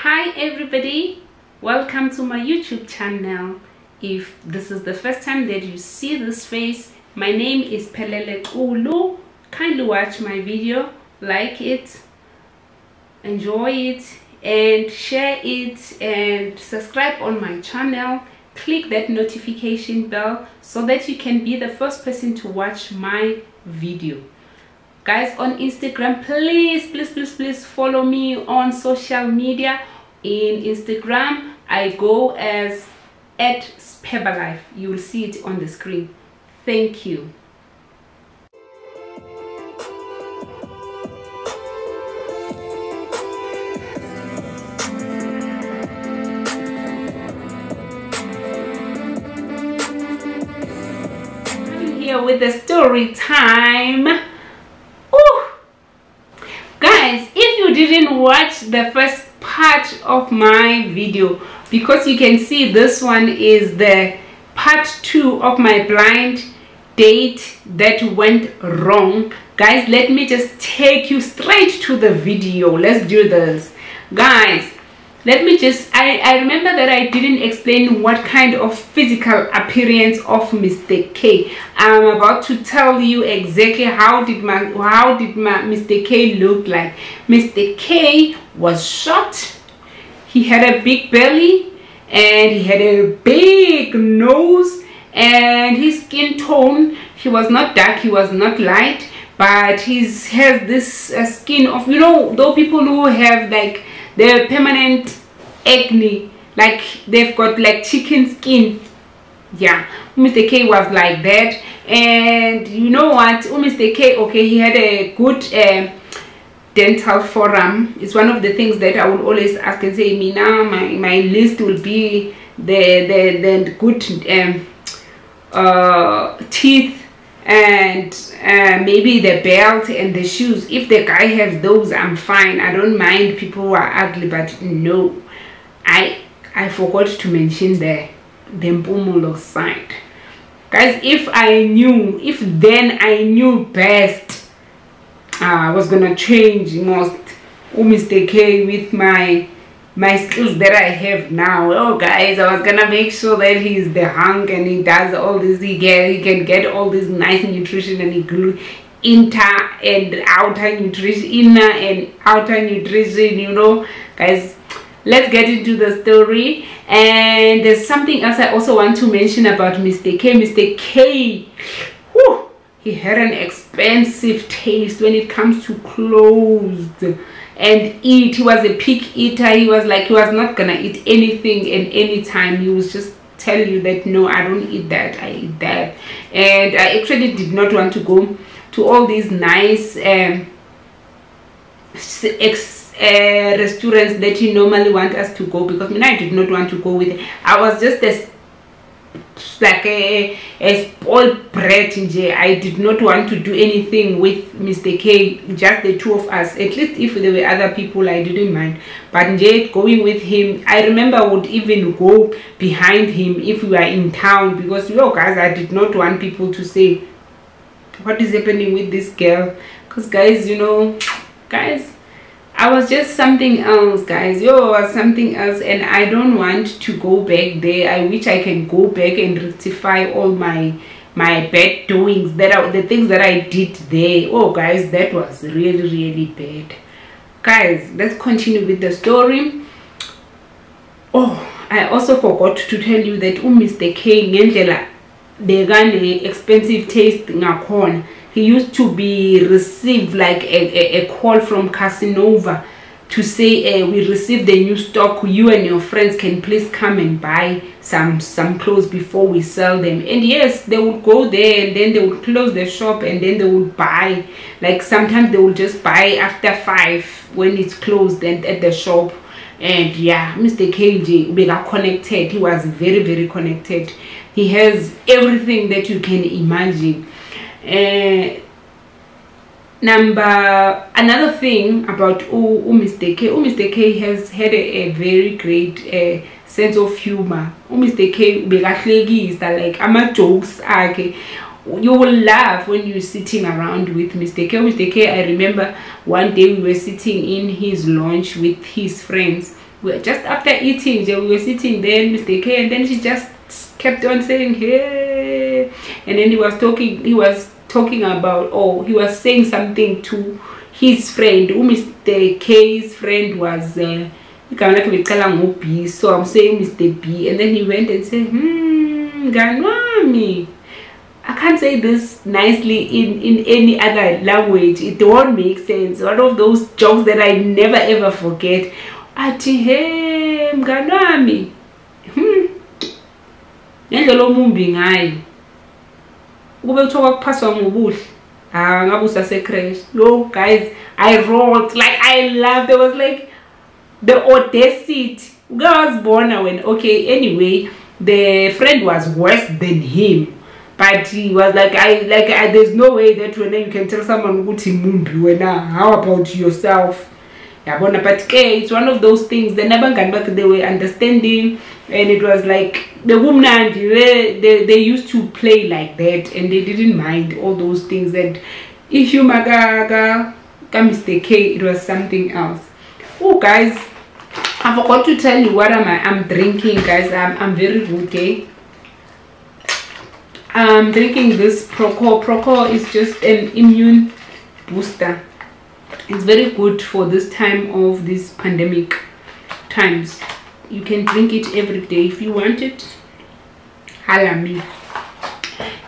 Hi everybody, welcome to my YouTube channel. If this is the first time that you see this face, my name is Pelele Ulu. Kindly watch my video, like it, enjoy it, and share it, and subscribe on my channel. Click that notification bell so that you can be the first person to watch my video. Guys, on Instagram, please follow me on social media. In Instagram, I go as @Sperbalife. You will see it on the screen. Thank you. I'm here with the story time. Guys, if you didn't watch the first part of my video, because you can see this one is the part 2 of my blind date that went wrong. Guys, let me just take you straight to the video. Let's do this. Guys, let me just I remember that I didn't explain what kind of physical appearance of Mr. K. I'm about to tell you exactly how did my Mr. K look like. Mr. K was short, he had a big belly, and he had a big nose, and his skin tone, he was not dark, he was not light, but he has this skin of, you know, those people who have like the permanent acne, like they've got like chicken skin. Yeah, Mr. K was like that. And you know what, Mr. K, okay, he had a good dental forum. It's one of the things that I would always ask and say, Mina, my list will be the good teeth, and maybe the belt and the shoes. If the guy has those, I'm fine. I don't mind people who are ugly. But no, I forgot to mention the Mpumulo side. Guys, if then I knew best, I was gonna change most Mr. K with my skills that I have now. Oh guys, I was gonna make sure that he's the hunk and he does all this, he can get all this nice nutrition, and he grew inner and outer nutrition, you know. Guys, let's get into the story. And there's something else I also want to mention about Mr. K. Mr. K, whew, he had an expensive taste when it comes to clothes and eat. He was a pick eater. He was not gonna eat anything and anytime. He was just tell you that no, I don't eat that, I eat that. And I actually did not want to go to all these nice restaurants that you normally want us to go, because I did not want to go with it. I was just like a spoiled brat. I did not want to do anything with Mr. K, just the two of us. At least if there were other people, I didn't mind, but going with him, I remember I would even go behind him if we were in town, because guys, I did not want people to say what is happening with this girl, because guys, guys, I was just something else, guys. I was something else, and I don't want to go back there. I wish I can go back and rectify all my bad doings, the things that I did there. Oh guys, that was really bad. Guys, let's continue with the story. Oh, I also forgot to tell you that Mr. K ngendlela bekane expensive taste ngakhona. He used to be received like a call from Casanova to say, we received the new stock, you and your friends can please come and buy some clothes before we sell them. And yes, they would go there, and then they would close the shop, and then they would buy. Like sometimes they would just buy after 5 when it's closed and at the shop. And yeah, Mr. KJ, we got connected. He was very connected. He has everything that you can imagine. Another thing about Mr. K, Mr. K has had a very great sense of humor. Mr. K is like ama jokes. you will laugh when you're sitting around with Mr. K. Mr. K, I remember one day we were sitting in his lounge with his friends. We were just after eating, we were sitting there, Mr. K, and then she just kept on saying, hey, and then he was talking about, oh, he was saying something to his friend, who Mr. K's friend was, so I'm saying Mr. B, and then he went and said, Ganwami. I can't say this nicely in any other language. It won't make sense. One of those jokes that I never ever forget. Ati hey mganwami. Ngendlela omumbi ngayo. Kube kuthiwa kuphaswa ngobuhle. Ah ngabusa secrash. Yo guys, I wrote like I laughed. There was like the audacity. I was born when okay, anyway, the friend was worse than him. But he was like, there's no way that when you can tell someone how about yourself? Yeah, but it's one of those things. The Nabangan they were understanding, and it was like the woman they used to play like that, and they didn't mind all those things. And if you magaga Mr. K, it was something else. Oh guys, I forgot to tell you what I'm drinking, guys. I'm very good, okay? I'm drinking this Proco. Proco is just an immune booster. It's very good for this time of these pandemic times. You can drink it every day if you want it. Holla me.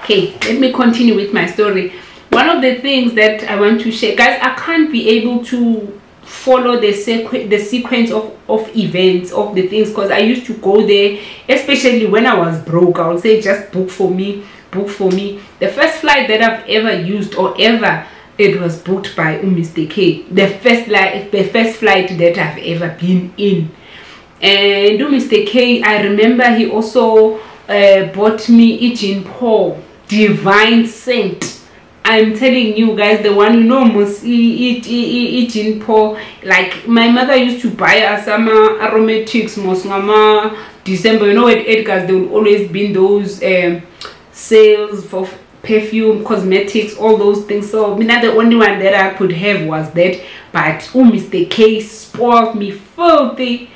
Okay, let me continue with my story. One of the things that I want to share, guys, I can't be able to follow the sequence of events of the things, because I used to go there, especially when I was broke. I would say just book for me. The first flight that I've ever used or ever, it was booked by Mr. K. The first flight that I've ever been in. And Mr. K, I remember he also bought me Ijin Paul Divine Scent. I'm telling you guys, the one you know must Ijin Paul. Like my mother used to buy us some aromatics most mama December. You know at Edgar's there will always be those sales for perfume, cosmetics, all those things. So me not the only one that I could have was that, but Mr. K spoiled me filthy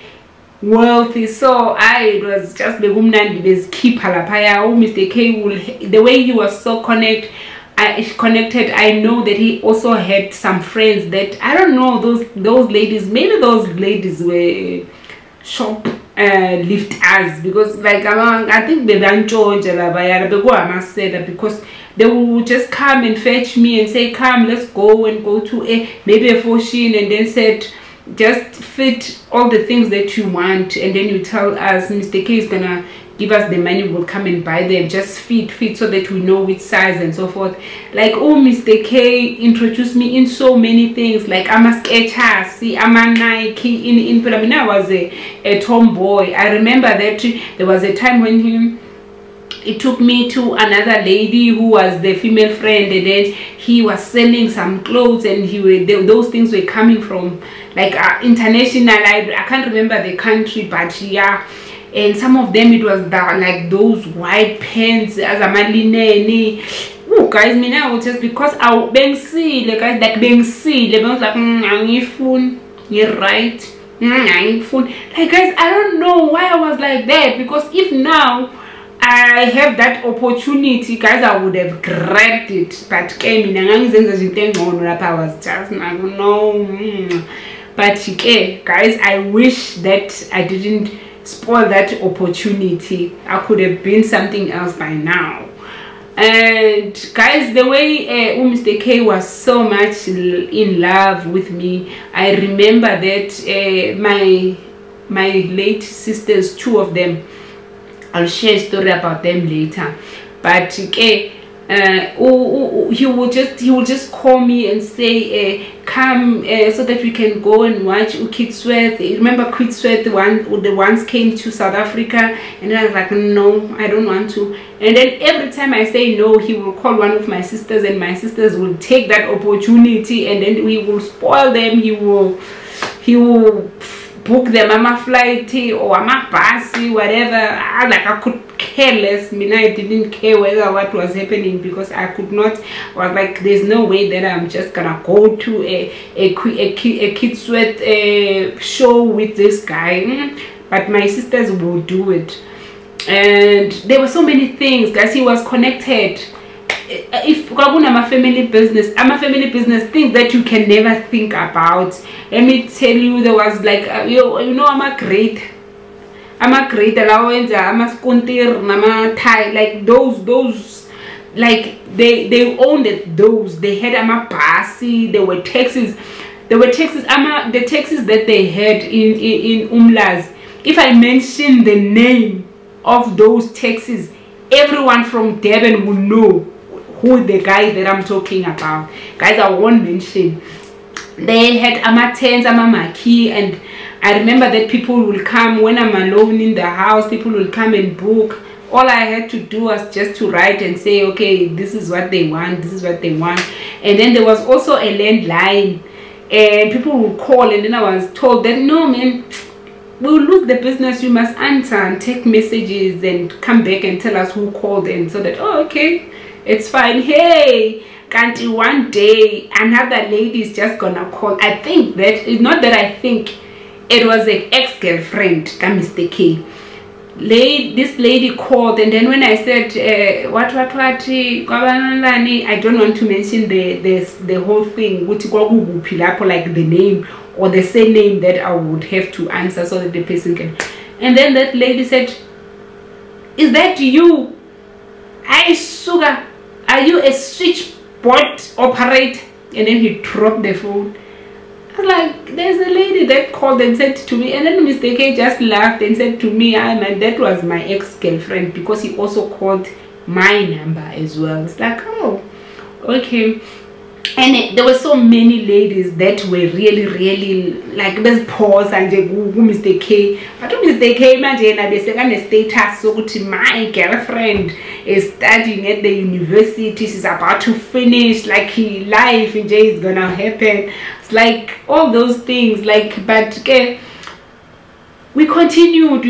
wealthy. So it was just the woman is keep halapaya. Mr. K will, the way he was so connected, I know that he also had some friends that I don't know, those ladies, maybe those ladies were shop lifters, because like I think they don't charge because they will just come and fetch me and say, come, let's go and go to maybe a fashion, and then said just fit all the things that you want, and then you tell us Mr. K is gonna give us the money, we'll come and buy them, just fit so that we know which size and so forth. Like Mr. K introduced me in so many things, like I'm a Skechers, see, I'm a Nike in Philomena. I was a tomboy. I remember that there was a time when it took me to another lady who was the female friend, and then he was selling some clothes, and those things were coming from like international. I can't remember the country, but yeah. And some of them it was like those white pants as a malinene. Oh guys, me now just because I being see like guys like being see they was like phone, you're right, phone. Like guys, I don't know why I was like that, because if now I have that opportunity, guys, I would have grabbed it. But I was just like no. But guys, I wish that I didn't spoil that opportunity. I could have been something else by now. And guys, the way Mr. K was so much in love with me, I remember that my late sisters, two of them, I'll share a story about them later, but he will just call me and say come so that we can go and watch Ukitsworth. Remember Ukitsworth, the ones came to South Africa, and I was like no, I don't want to. And then every time I say no, he will call one of my sisters, and my sisters will take that opportunity, and then we will spoil them. He will book them on a flight or on a bus, whatever. I could careless. I didn't care whether what was happening, because I could not, was like, there's no way that I'm just gonna go to a Kid Sweat show with this guy. But my sisters will do it. And there were so many things, guys. He was connected. If I'm a family business, things that you can never think about. Let me tell you, there was like you know, I'm a great allowance, I'm a skuntir, I'm a Thai, like those like they owned it. Those they had, I'm a Basi, there were taxis, the taxis that they had in Umlaas. If I mention the name of those taxis, everyone from Durban will know who the guy that I'm talking about. Guys, I won't mention. They had Amatens, Amamaki, and I remember that people will come when I'm alone in the house. People will come and book. All I had to do was just to write and say, okay, this is what they want, this is what they want. And then there was also a landline, and people would call, and then I was told that, no man, we'll lose the business, you must answer and take messages and come back and tell us who called. And so that, oh, okay, it's fine. Hey, can't you, one day another lady is just gonna call. I think that it's not that I think, it was an ex-girlfriend, Mr. K. This lady called, and then when I said what I don't want to mention the whole thing, like the name or the same name that I would have to answer so that the person can. And then that lady said, is that you? Hi Sugar, are you a switchboard operator? And then he dropped the phone. I was like, there's a lady that called and said to me, and then Mr. K just laughed and said to me, and that was my ex-girlfriend, because he also called my number as well. It's like, oh, okay. And there were so many ladies that were really like, this pause and Mr. K. I told Mr. K, imagine the second status, so my girlfriend is studying at the university, she's about to finish, like life in J is gonna happen. It's like all those things, like, but okay. We continued,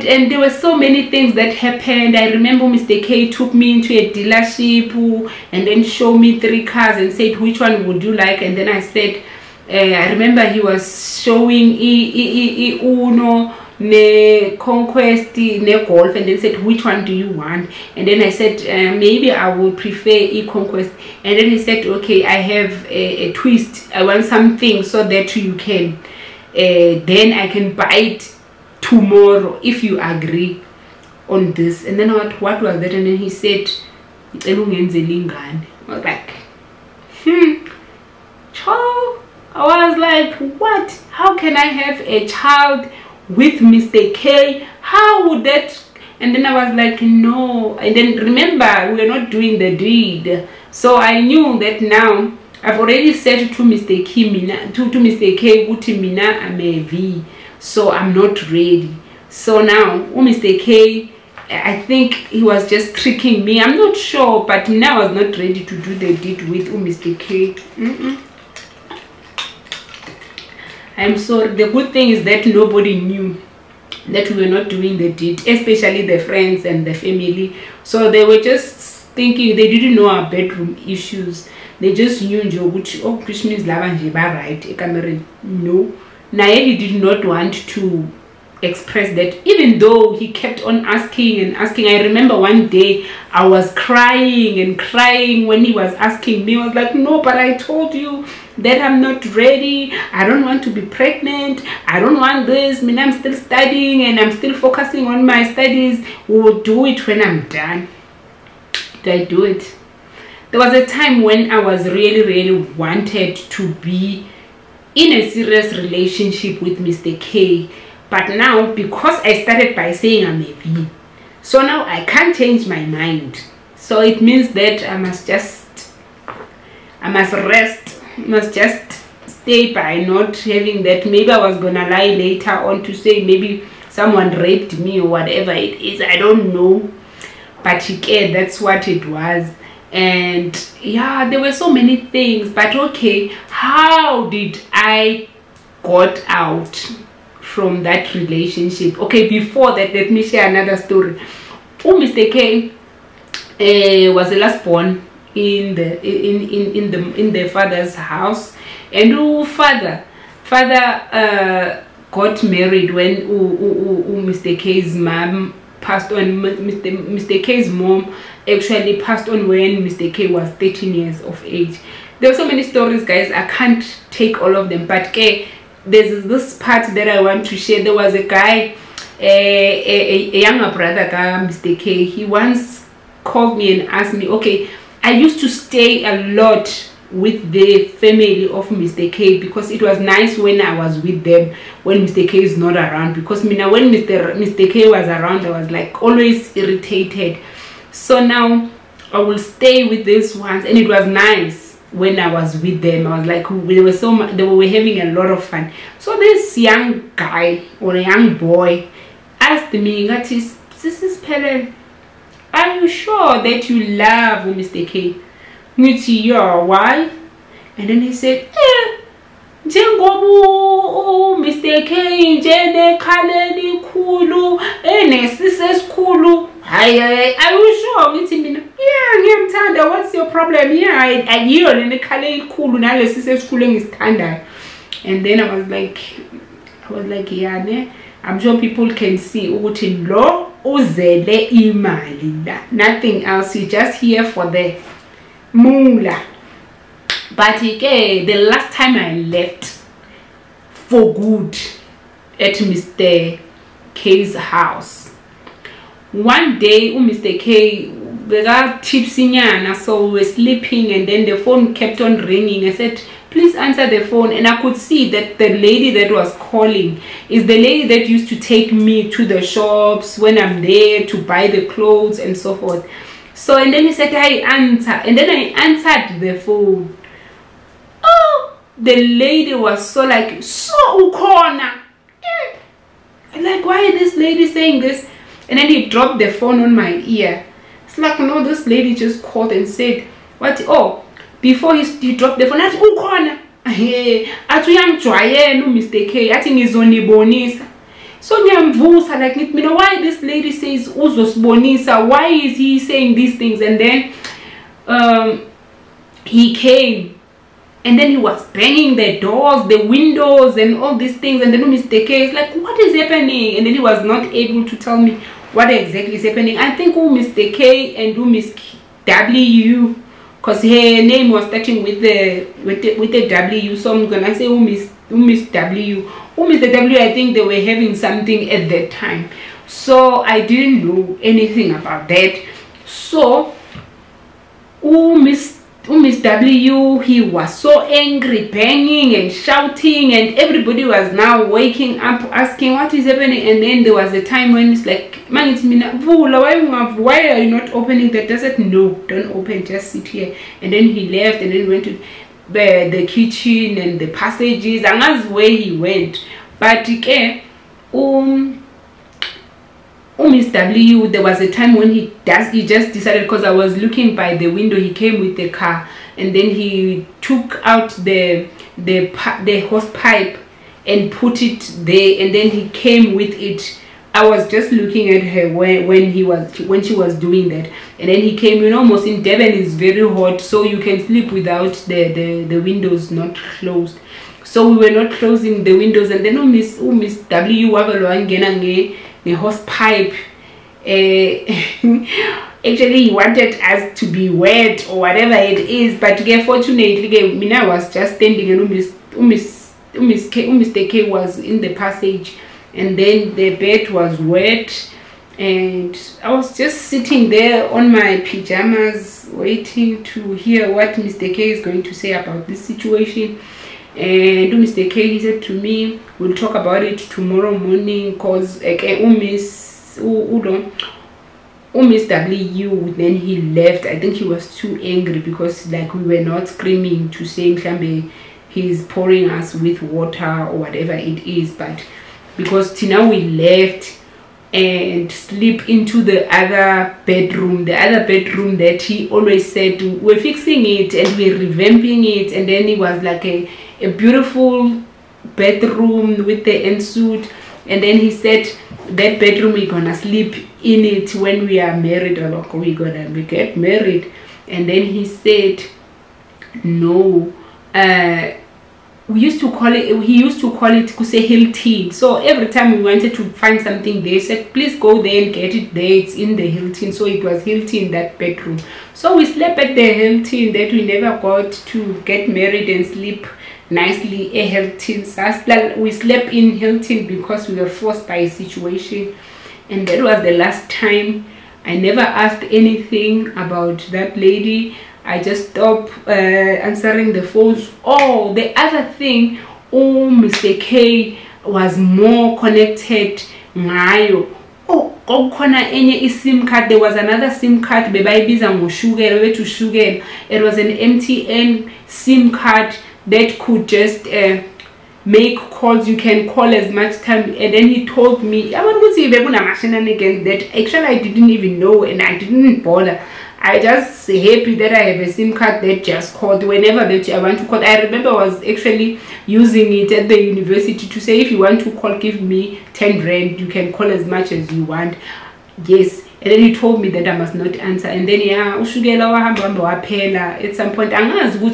and there were so many things that happened. I remember Mr. K took me into a dealership and then showed me 3 cars and said, which one would you like? And then I said, I remember he was showing Uno, ne Conquest, ne Golf, and then said, which one do you want? And then I said, maybe I would prefer e-Conquest. And then he said, okay, I have a twist, I want something so that you can then I can buy it tomorrow if you agree on this. And then what was that? And then he said, I was like, child. I was like, what? How can I have a child with Mr. K? How would that? And then I was like, no. And then remember, we were not doing the deed, so I knew that now I've already said to Mr. K, to Mr. K, Uti Mina, I'm a V, so I'm not ready. So now, Mr. K, I think he was just tricking me. I'm not sure, but now I was not ready to do the deed with Mr. K. I'm sorry. The good thing is that nobody knew that we were not doing the deed, especially the friends and the family. So they were just thinking, they didn't know our bedroom issues. They just knew oh, Christmas right. No, Naeli did not want to express that, even though he kept on asking and asking. I remember one day I was crying and crying when he was asking me. I was like, no, but I told you that I'm not ready. I don't want to be pregnant. I don't want this. I mean, I'm still studying and I'm still focusing on my studies. We'll do it when I'm done. Did I do it? There was a time when I was really wanted to be in a serious relationship with Mr. K. But now, because I started by saying I'm a V, so now I can't change my mind. So it means that I must rest. I must just stay by not having that. Maybe I was gonna lie later on to say maybe someone raped me or whatever it is. I don't know. But yeah, that's what it was. And yeah, there were so many things. But okay, how did I got out from that relationship? Okay, before that, let me share another story. Mr. K was the last born in the father's house, and father got married when Mr. K's mom passed on. Mr. K's mom actually passed on when Mr. K was 13 years of age. There are so many stories, guys, I can't take all of them, but there's this part that I want to share. There was a guy, a younger brother, Mr. K. He once called me and asked me, okay, I used to stay a lot with the family of Mr. K because it was nice when I was with them when Mr. K is not around, because when Mr. K was around, I was like always irritated. So now I will stay with these ones, and it was nice when I was with them. I was like, they were having a lot of fun. So this young guy or a young boy asked me, "Sis Pelen, are you sure that you love Mr. K?" Yeah, why? And then he said, Mr. K njene khaleli khulu enesise sikhulu. Are you sure? Yeah, ngiyamthanda. What's your problem? Yeah, ayiyo lena khaleli khulu nalesise sikhulu engisithandayo. And then I was like, yeah, ne? I'm sure people can see ukuthi lo uzele imali la, nothing else. You just here for the moolah. But the last time I left for good at Mr. K's house, one day Mr. K got tipsy, so we were sleeping, and then the phone kept on ringing. I said, please answer the phone, and I could see that the lady that was calling is the lady that used to take me to the shops when I'm there to buy the clothes and so forth. So, and then he said, I answer, and then I answered the phone. Oh, the lady was so ukona. I'm like, why is this lady saying this? And then he dropped the phone on my ear. It's like, no, this lady just called and said, what? Oh, before he dropped the phone, I said, ukona. Mr. K, I think he's only bonisa. So like, why this lady says uzos bonisa? Why is he saying these things? And then he came, and then he was banging the doors, the windows, and all these things. And then Mr. K is like, what is happening? And then he was not able to tell me what exactly is happening. I think Mr. K and Miss W, because her name was starting with the W, so I'm gonna say Miss W. Mr. W, I think they were having something at that time, so I didn't know anything about that. So Miss W, he was so angry, banging and shouting, and everybody was now waking up asking what is happening. And then there was a time when it's like, why are you not opening that? I said, no, don't open, just sit here. And then he left, and then went to the kitchen and the passages, and that's where he went. But Miss W, there was a time when he just decided, because I was looking by the window, he came with the car, and then he took out the hose pipe and put it there, and then he came with it. I was just looking at her when she was doing that, and then he came. Almost in Durban is very hot, so you can sleep without the windows not closed. So we were not closing the windows, and then Miss W the hose pipe. Actually, he wanted us to be wet or whatever it is, but fortunately, Mina was just standing, and Mr. K was in the passage, and then the bed was wet, and I was just sitting there on my pajamas waiting to hear what Mr. K is going to say about this situation. And Mr. K, he said to me, we'll talk about it tomorrow morning, because Miss W, then he left. I think he was too angry, because like we were not screaming to say he's pouring us with water or whatever it is, but because Tina, we left and sleep into the other bedroom that he always said we're fixing it and we're revamping it. And then it was like a beautiful bedroom with the ensuite. And then he said that bedroom we're gonna sleep in it when we are married, or we're gonna get married. And then he said no. He used to call it Kuse Hilton. So every time we wanted to find something, they said please go there and get it there, it's in the Hilton. So it was Hilton, that bedroom. So we slept at the Hilton that we never got to get married and sleep nicely a Hilton. So we slept in Hilton because we were forced by a situation. And that was the last time. I never asked anything about that lady. I just stopped answering the phones. Oh, the other thing, oh, Mr. K was more connected ngayo. Oh, kukhona enye sim card. There was another sim card bebayibiza ngoshukela wethu shukela. It was an MTN sim card that could just make calls. You can call as much time. And then he told me, I want to see against that. Actually, I didn't even know and I didn't bother. I just happy that I have a SIM card that just called whenever that I want to call. I remember I was actually using it at the university to say, if you want to call, give me 10 rand. You can call as much as you want. Yes. And then he told me that I must not answer. And then at some point,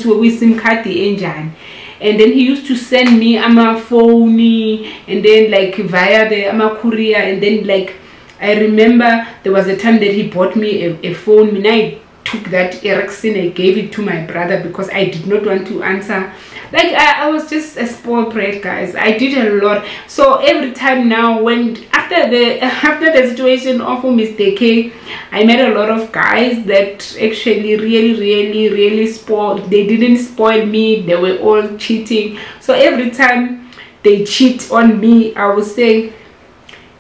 we SIM card the engine. And then he used to send me a phone, and then like via the courier, and then like I remember there was a time that he bought me a phone. And I took that Ericsson, I gave it to my brother because I did not want to answer. Like I was just a spoiled brat, guys. I did a lot. So every time now, when after the situation of Mr. K, I met a lot of guys that actually really spoiled. They didn't spoil me. They were all cheating. So every time they cheat on me, I would say,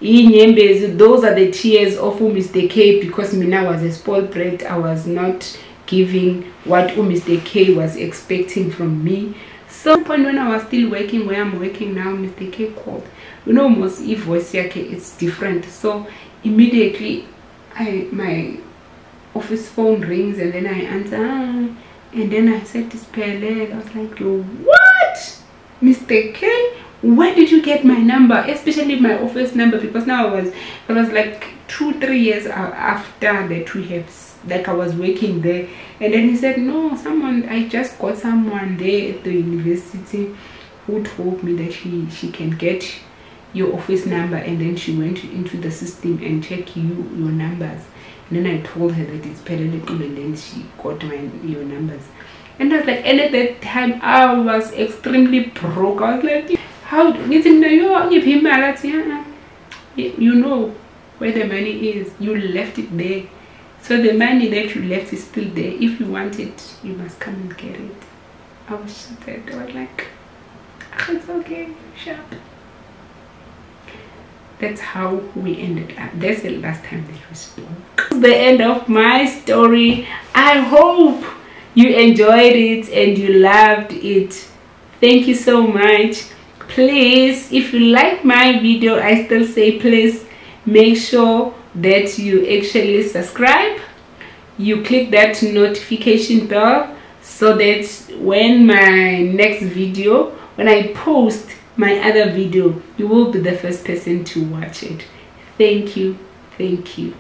those are the tears of Mr. K, because Mina was a spoiled brat. I was not giving what Mr. K was expecting from me. So when I was still working where I'm working now, Mr. K called. You know, most if voice it's different. So immediately my office phone rings and then I answer, and then I said to Pele, I was like, yo, what? Mr. K? Where did you get my number, especially my office number? Because now it was like 2-3 years after that we have, like I was working there. And then he said, no, I just got someone there at the university who told me that she can get your office number. And then she went into the system and checked your numbers. And then I told her that it's Peleleku, and then she got your numbers. And I was like, and at that time I was extremely broke. I was like, how you know where the money is, you left it there. So the money that you left is still there. If you want it, you must come and get it. I was shattered. I was like, it's okay, sharp. That's how we ended up. That's the last time that we spoke. That's the end of my story. I hope you enjoyed it and you loved it. Thank you so much. Please, if you like my video, I still say please make sure that you actually subscribe. You click that notification bell so that when my next video, when I post my other video, you will be the first person to watch it. Thank you. Thank you.